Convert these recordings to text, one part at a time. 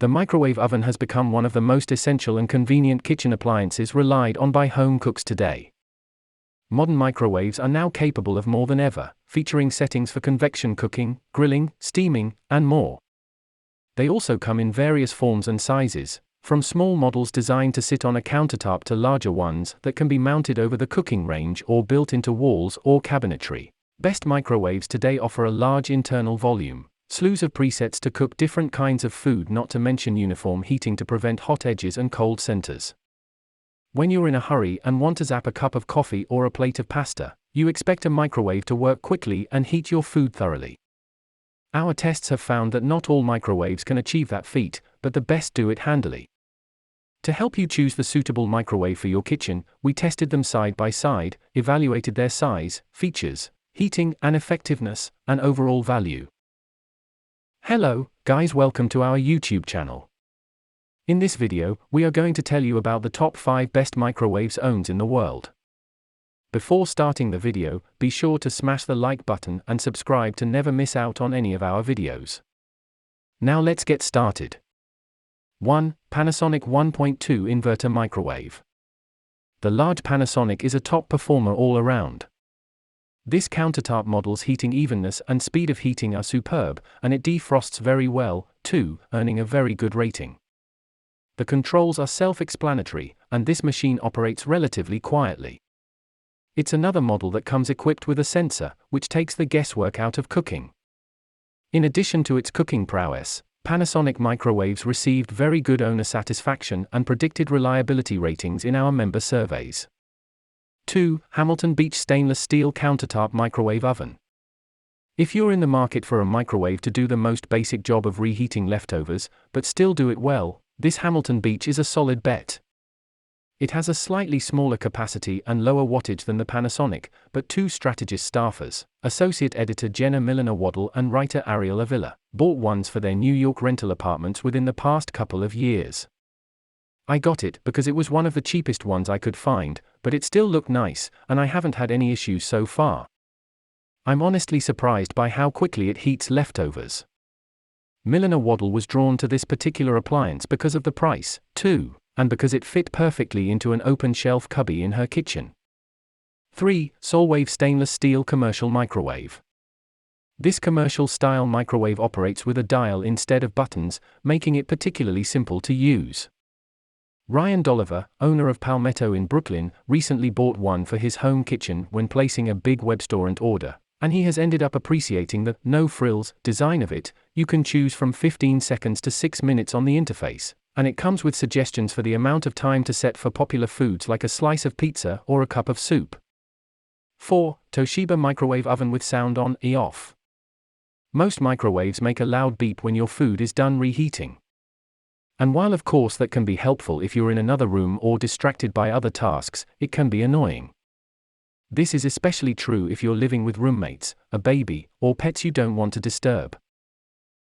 The microwave oven has become one of the most essential and convenient kitchen appliances relied on by home cooks today. Modern microwaves are now capable of more than ever, featuring settings for convection cooking, grilling, steaming, and more. They also come in various forms and sizes, from small models designed to sit on a countertop to larger ones that can be mounted over the cooking range or built into walls or cabinetry. Best microwaves today offer a large internal volume, slews of presets to cook different kinds of food, not to mention uniform heating to prevent hot edges and cold centers. When you're in a hurry and want to zap a cup of coffee or a plate of pasta, you expect a microwave to work quickly and heat your food thoroughly. Our tests have found that not all microwaves can achieve that feat, but the best do it handily. To help you choose the suitable microwave for your kitchen, we tested them side by side, evaluated their size, features, heating and effectiveness, and overall value. Hello, guys, welcome to our YouTube channel. In this video, we are going to tell you about the top 5 best microwaves owned in the world. Before starting the video, be sure to smash the like button and subscribe to never miss out on any of our videos. Now let's get started. 1. Panasonic 1.2 Inverter Microwave. The large Panasonic is a top performer all around. This countertop model's heating evenness and speed of heating are superb, and it defrosts very well, too, earning a very good rating. The controls are self-explanatory, and this machine operates relatively quietly. It's another model that comes equipped with a sensor, which takes the guesswork out of cooking. In addition to its cooking prowess, Panasonic microwaves received very good owner satisfaction and predicted reliability ratings in our member surveys. 2. Hamilton Beach Stainless Steel Countertop Microwave Oven. If you're in the market for a microwave to do the most basic job of reheating leftovers, but still do it well, this Hamilton Beach is a solid bet. It has a slightly smaller capacity and lower wattage than the Panasonic, but two strategist staffers, Associate Editor Jenna Milliner-Waddle and writer Ariel Avila, bought ones for their New York rental apartments within the past couple of years. I got it because it was one of the cheapest ones I could find, but it still looked nice, and I haven't had any issues so far. I'm honestly surprised by how quickly it heats leftovers. Milliner-Waddle was drawn to this particular appliance because of the price, too, and because it fit perfectly into an open shelf cubby in her kitchen. 3. Solwave Stainless Steel Commercial Microwave. This commercial-style microwave operates with a dial instead of buttons, making it particularly simple to use. Ryan Dolliver, owner of Palmetto in Brooklyn, recently bought one for his home kitchen when placing a big webstorant order, and he has ended up appreciating the no-frills design of it. You can choose from 15 seconds to 6 minutes on the interface, and it comes with suggestions for the amount of time to set for popular foods like a slice of pizza or a cup of soup. 4. Toshiba Microwave Oven with Sound On/Off. Most microwaves make a loud beep when your food is done reheating. And while of course that can be helpful if you're in another room or distracted by other tasks, it can be annoying. This is especially true if you're living with roommates, a baby, or pets you don't want to disturb.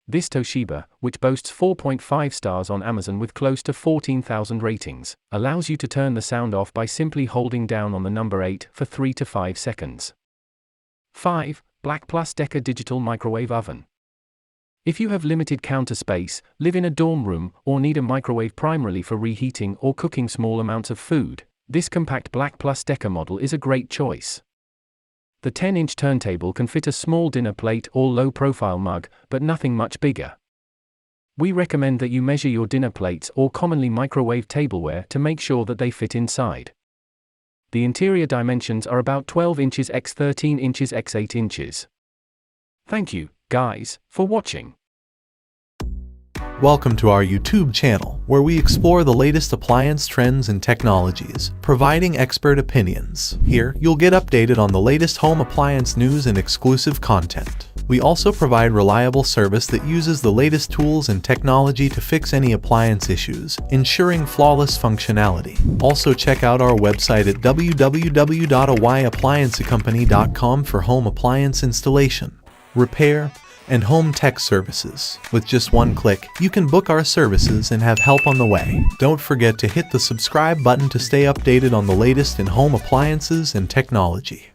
This Toshiba, which boasts 4.5 stars on Amazon with close to 14,000 ratings, allows you to turn the sound off by simply holding down on the number 8 for 3 to 5 seconds. 5. Black Plus Decker Digital Microwave Oven. If you have limited counter space, live in a dorm room, or need a microwave primarily for reheating or cooking small amounts of food, this compact Black Plus Decker model is a great choice. The 10-inch turntable can fit a small dinner plate or low-profile mug, but nothing much bigger. We recommend that you measure your dinner plates or commonly microwave tableware to make sure that they fit inside. The interior dimensions are about 12 inches x 13 inches x 8 inches. Thank you, guys, for watching. Welcome to our YouTube channel, where we explore the latest appliance trends and technologies, providing expert opinions. Here, you'll get updated on the latest home appliance news and exclusive content. We also provide reliable service that uses the latest tools and technology to fix any appliance issues, ensuring flawless functionality. Also check out our website at www.ayappliancecompany.com for home appliance installation, repair, and home tech services. With just one click, you can book our services and have help on the way. Don't forget to hit the subscribe button to stay updated on the latest in home appliances and technology.